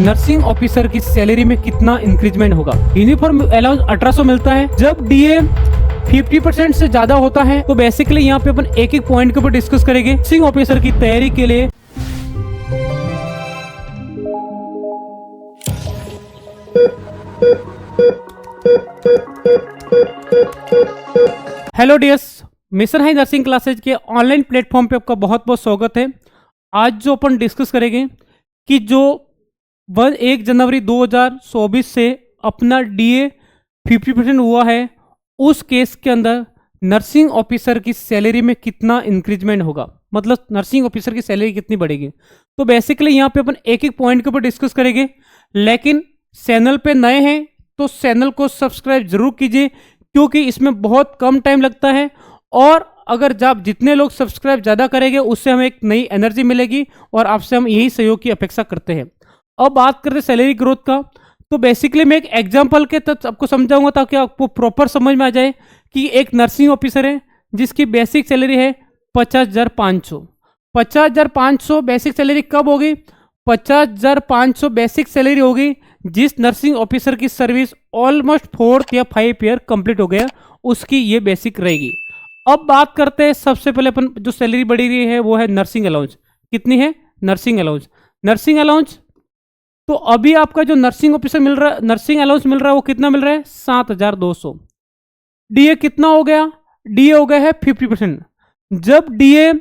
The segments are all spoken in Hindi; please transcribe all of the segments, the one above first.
नर्सिंग ऑफिसर की सैलरी में कितना इंक्रीजमेंट होगा। यूनिफॉर्म अलाउंस 1800 मिलता है। जब डीए 50% से ज्यादा होता है तो बेसिकली यहाँ पे अपन एक एक पॉइंट के ऊपर डिस्कस करेंगे। नर्सिंग ऑफिसर की तैयारी के लिए hello dears, mission high nursing classes के ऑनलाइन प्लेटफॉर्म पे आपका बहुत बहुत स्वागत है। आज जो अपन डिस्कस करेंगे कि जो 1 जनवरी 2024 से अपना डीए 50% हुआ है, उस केस के अंदर नर्सिंग ऑफिसर की सैलरी में कितना इंक्रीजमेंट होगा, मतलब नर्सिंग ऑफिसर की सैलरी कितनी बढ़ेगी। तो बेसिकली यहाँ पे अपन एक एक पॉइंट के ऊपर डिस्कस करेंगे। लेकिन चैनल पे नए हैं तो चैनल को सब्सक्राइब जरूर कीजिए, क्योंकि इसमें बहुत कम टाइम लगता है और अगर जब जितने लोग सब्सक्राइब ज़्यादा करेंगे उससे हमें एक नई एनर्जी मिलेगी और आपसे हम यही सहयोग की अपेक्षा करते हैं। अब बात करते हैं सैलरी ग्रोथ का। तो बेसिकली मैं एक एग्जांपल के तहत आपको समझाऊंगा ताकि आपको प्रॉपर समझ में आ जाए कि एक नर्सिंग ऑफिसर है जिसकी बेसिक सैलरी है 50,500। 50,500 बेसिक सैलरी कब होगी? 50,500 बेसिक सैलरी होगी जिस नर्सिंग ऑफिसर की सर्विस ऑलमोस्ट 4 या 5 ईयर कंप्लीट हो गया, उसकी ये बेसिक रहेगी। अब बात करते हैं, सबसे पहले अपन जो सैलरी बढ़ी रही है वो है नर्सिंग अलाउंस। कितनी है? Nursing allowance. नर्सिंग अलाउंस तो अभी आपका जो नर्सिंग ऑफिसर मिल रहा है, नर्सिंग अलाउंस मिल रहा है, वो कितना मिल रहा है? 7,200। डीए कितना हो गया? डीए हो गया है 50%। जब डीए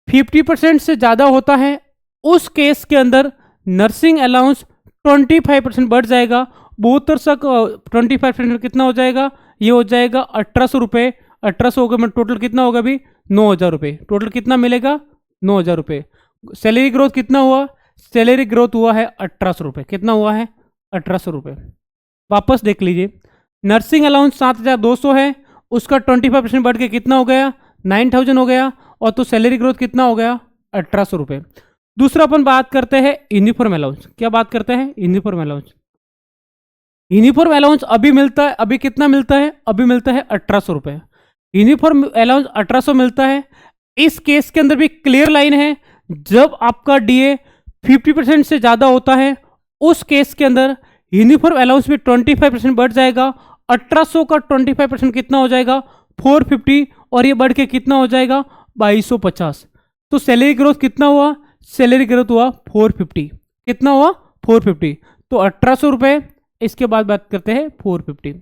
50% से ज्यादा होता है उस केस के अंदर नर्सिंग अलाउंस 25% बढ़ जाएगा। बहुत तक 25% कितना हो जाएगा? ये हो जाएगा 1,800 रुपये। 1,800 हो गया, मतलब टोटल कितना होगा अभी? 9,000 रुपये। टोटल कितना मिलेगा? 9,000 रुपये। सैलरी ग्रोथ कितना हुआ? सैलरी ग्रोथ हुआ है 1,800 रुपये। कितना हुआ है? 1,800 रुपये। वापस देख लीजिए, नर्सिंग अलाउंस 7,200 है, उसका 25% बढ़ के कितना हो गया? 9,000 हो गया। और तो सैलरी ग्रोथ कितना हो गया? 1,800 रुपये। दूसरा अपन बात करते हैं यूनिफॉर्म अलाउंस। क्या बात करते हैं? Uniform allowance. यूनिफॉर्म अलाउंस अभी मिलता है, अभी कितना मिलता है? अभी मिलता है 1,800 रुपये। यूनिफॉर्म अलाउंस 1,800 मिलता है। इस केस के अंदर भी क्लियर लाइन है, जब आपका डीए 50% से ज्यादा होता है उस केस के अंदर यूनिफॉर्म अलाउंस में 25% बढ़ जाएगा। 1,800 का 25% कितना हो जाएगा? 450। और ये बढ़ के कितना हो जाएगा? 2,250। तो सैलरी ग्रोथ कितना हुआ? सैलरी ग्रोथ हुआ 450। कितना हुआ? 450। तो 1,800 रुपये, इसके बाद बात करते हैं 450।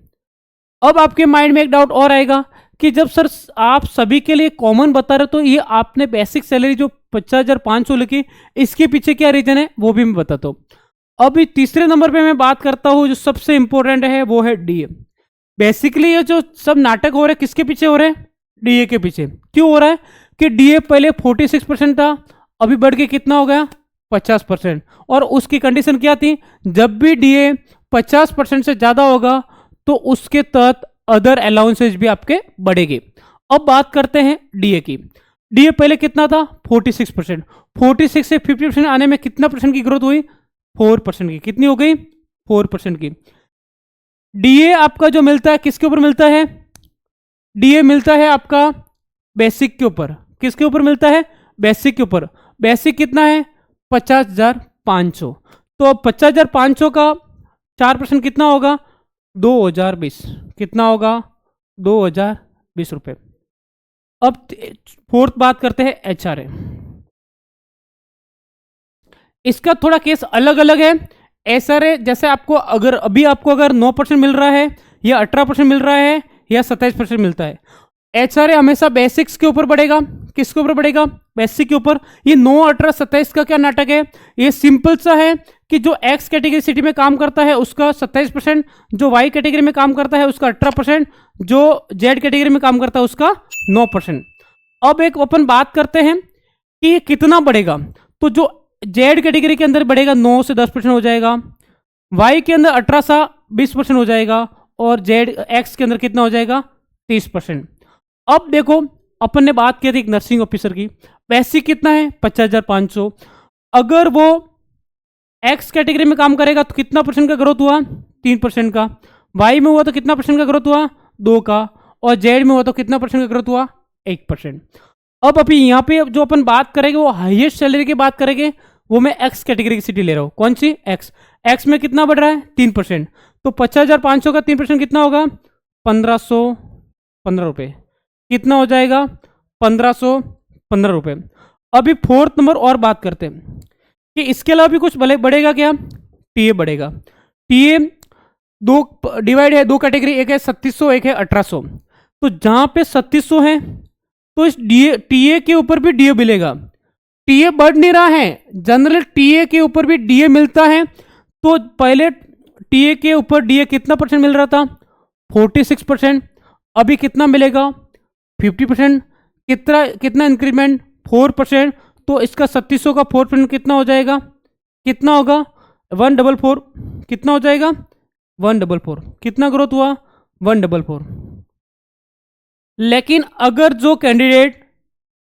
अब आपके माइंड में एक डाउट और आएगा कि जब सर आप सभी के लिए कॉमन बता रहे तो ये आपने बेसिक सैलरी जो 50,500 लिखी, इसके पीछे क्या रीजन है वो भी मैं बताता हूँ। अभी तीसरे नंबर पे मैं बात करता हूँ, जो सबसे इंपॉर्टेंट है वो है डीए। बेसिकली ये जो सब नाटक हो रहे हैं किसके पीछे हो रहे हैं? डीए के पीछे। क्यों हो रहा है कि डीए पहले 46% था, अभी बढ़ के कितना हो गया? 50%। और उसकी कंडीशन क्या थी? जब भी डीए 50% से ज्यादा होगा तो उसके तहत अदर अलाउंसेज भी आपके बढ़ेंगे। अब बात करते हैं डीए की। डीए पहले कितना था? 46%। 46 से 50% आने में कितना परसेंट की ग्रोथ हुई? 4% की। कितनी हो गई? 4% की। डीए आपका जो मिलता है किसके ऊपर मिलता है? डीए मिलता है आपका बेसिक के ऊपर। किसके ऊपर मिलता है? बेसिक के ऊपर। बेसिक कितना है? 50,500। तो अब 50,500 का 4% कितना होगा? 2,020। कितना होगा? 2,020 रुपये। अब फोर्थ बात करते हैं एचआरए। इसका थोड़ा केस अलग अलग है। एचआरए जैसे आपको अगर 9% मिल रहा है या 18% मिल रहा है या 27% मिलता है, एचआरए हमेशा बेसिक्स के ऊपर बढ़ेगा। किसके ऊपर बढ़ेगा? बेसिक के ऊपर। ये 9, 18, 27 का क्या नाटक है? ये सिंपल सा है कि जो एक्स कैटेगरी सिटी में काम करता है उसका 27%, जो वाई कैटेगरी में काम करता है उसका 18%, जो जेड कैटेगरी में काम करता है उसका 9%। अब एक अपन बात करते हैं कि ये कितना बढ़ेगा। तो जो जेड कैटेगरी के अंदर बढ़ेगा 9 से 10% हो जाएगा, वाई के अंदर 18 से 20% हो जाएगा, और जेड एक्स के अंदर कितना हो जाएगा? 30%। अब देखो, अपन ने बात की थी एक नर्सिंग ऑफिसर की, बेसिक कितना है? 50,500। अगर वो एक्स कैटेगरी में काम करेगा तो कितना परसेंट का ग्रोथ हुआ? 3% का। वाई में हुआ तो कितना परसेंट का ग्रोथ हुआ? 2 का। और जेड में हुआ तो कितना परसेंट का ग्रोथ हुआ? 1%। अब अभी यहाँ पे जो अपन बात करेंगे वो हाईएस्ट सैलरी की बात करेंगे, वो मैं एक्स कैटेगरी की सिटी ले रहा हूँ। कौन सी? एक्स। एक्स में कितना बढ़ रहा है? 3%। तो 50,500 का 3% कितना होगा? 1515 रुपये। कितना हो जाएगा? 1515 रुपये। अभी फोर्थ नंबर और बात करते हैं कि इसके अलावा भी कुछ बढ़ेगा क्या? टीए बढ़ेगा। टीए दो डिवाइड है, दो कैटेगरी, एक है 3700, एक है 1800। तो जहां पे 3700 है तो इस टीए के ऊपर भी डीए मिलेगा। टीए बढ़ नहीं रहा है, जनरल टीए के ऊपर भी डीए मिलता है। तो पहले टीए के ऊपर डीए कितना परसेंट मिल रहा था? 46%। अभी कितना मिलेगा? 50%। कितना इंक्रीमेंट? 4%। तो इसका 3700 का 4% कितना हो जाएगा? कितना होगा? 144। कितना हो जाएगा? 144। कितना ग्रोथ हुआ? 144। लेकिन अगर जो कैंडिडेट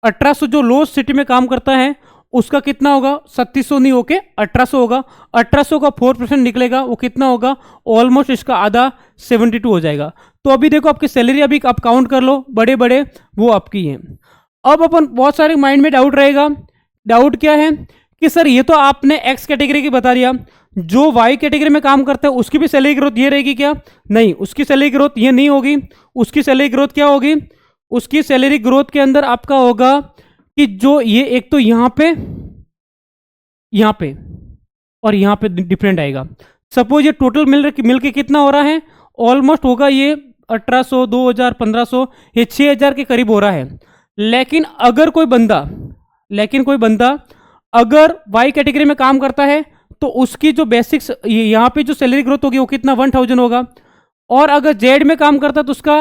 1800 जो लो सिटी में काम करता है उसका कितना होगा? 3700 नहीं होके 1800 होगा। 1800 का 4% निकलेगा, वो कितना होगा? ऑलमोस्ट इसका आधा 72 हो जाएगा। तो अभी देखो आपकी सैलरी अभी आप काउंट कर लो, बड़े बड़े वो आपकी हैं। अब अपन बहुत सारे माइंड में डाउट रहेगा। डाउट क्या है कि सर ये तो आपने एक्स कैटेगरी की बता दिया, जो वाई कैटेगरी में काम करता है उसकी भी सैलरी ग्रोथ ये रहेगी क्या? नहीं, उसकी सैलरी ग्रोथ ये नहीं होगी। उसकी सैलरी ग्रोथ क्या होगी? उसकी सैलरी ग्रोथ के अंदर आपका होगा कि जो ये एक तो यहां पे और यहां पे डिफरेंट आएगा। सपोज ये टोटल मिल के कितना हो रहा है? ऑलमोस्ट होगा ये 1800, 2000, 1500, ये 6000 के करीब हो रहा है। लेकिन कोई बंदा अगर वाई कैटेगरी में काम करता है तो उसकी जो बेसिक्स यहाँ पे जो सैलरी ग्रोथ होगी वो कितना? 1000 होगा। और अगर जेड में काम करता है तो उसका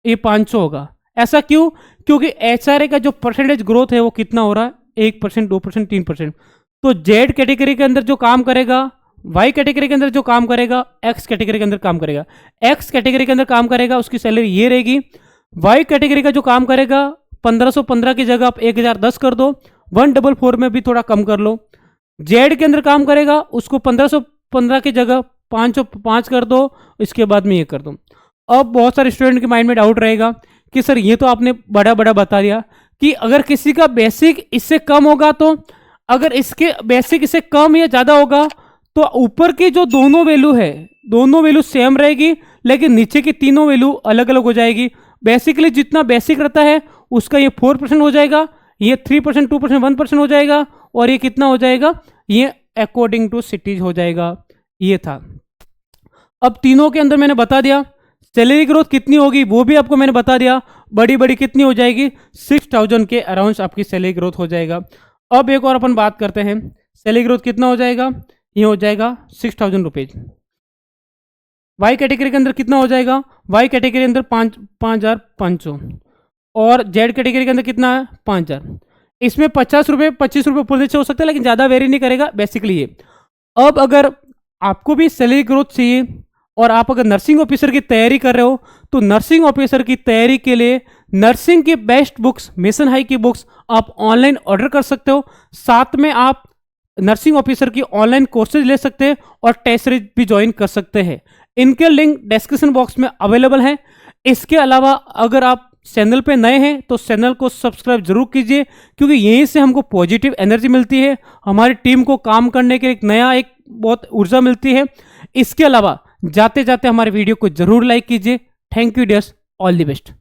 ये 500 होगा। ऐसा क्यों? क्योंकि एचआरए का जो परसेंटेज ग्रोथ है वो कितना हो रहा है? 1%, 2%, 3%। तो जेड कैटेगरी के अंदर जो काम करेगा, वाई कैटेगरी के अंदर जो काम करेगा, एक्स कैटेगरी के अंदर काम करेगा। एक्स कैटेगरी के अंदर काम करेगा उसकी सैलरी ये रहेगी। वाई कैटेगरी का जो काम करेगा 1515 की जगह आप 1010 कर दो, 144 में भी थोड़ा कम कर लो। जेड के अंदर काम करेगा उसको 1515 की जगह 505 कर दो, इसके बाद में ये कर दो। अब बहुत सारे स्टूडेंट के माइंड में डाउट रहेगा कि सर ये तो आपने बड़ा बता दिया कि अगर किसी का बेसिक इससे कम होगा, तो अगर इसके बेसिक इससे कम या ज़्यादा होगा तो ऊपर की जो दोनों वैल्यू सेम रहेगी, लेकिन नीचे की तीनों वैल्यू अलग अलग हो जाएगी। बेसिकली जितना बेसिक रहता है उसका ये 4% हो जाएगा, ये 3%, 2%, 1% हो जाएगा, और ये कितना हो जाएगा? ये अकॉर्डिंग टू सिटीज हो जाएगा। ये था। अब तीनों के अंदर मैंने बता दिया सैलरी ग्रोथ कितनी होगी, वो भी आपको मैंने बता दिया। बड़ी कितनी हो जाएगी? 6000 के अराउंड आपकी सैलरी ग्रोथ हो जाएगा। अब एक और अपन बात करते हैं, सैलरी ग्रोथ कितना हो जाएगा? ये हो जाएगा 6000 रुपीज। वाई कैटेगरी के अंदर कितना हो जाएगा? वाई कैटेगरी के अंदर 5500, और जेड कैटेगरी के अंदर कितना है? 5000। इसमें 50 रुपये 25 रुपये ऊपर नीचे हो सकता है, लेकिन ज़्यादा वेरी नहीं करेगा बेसिकली ये। अब अगर आपको भी सैलरी ग्रोथ चाहिए और आप अगर नर्सिंग ऑफिसर की तैयारी कर रहे हो, तो नर्सिंग ऑफिसर की तैयारी के लिए नर्सिंग की बेस्ट बुक्स, मिशन हाई की बुक्स आप ऑनलाइन ऑर्डर कर सकते हो। साथ में आप नर्सिंग ऑफिसर की ऑनलाइन कोर्सेज ले सकते हैं और टेस्ट सीरीज भी ज्वाइन कर सकते हैं। इनके लिंक डिस्क्रिप्शन बॉक्स में अवेलेबल है। इसके अलावा अगर आप चैनल पे नए हैं तो चैनल को सब्सक्राइब जरूर कीजिए, क्योंकि यहीं से हमको पॉजिटिव एनर्जी मिलती है, हमारी टीम को काम करने के एक बहुत ऊर्जा मिलती है। इसके अलावा जाते जाते हमारे वीडियो को जरूर लाइक कीजिए। Thank you dears, all the best.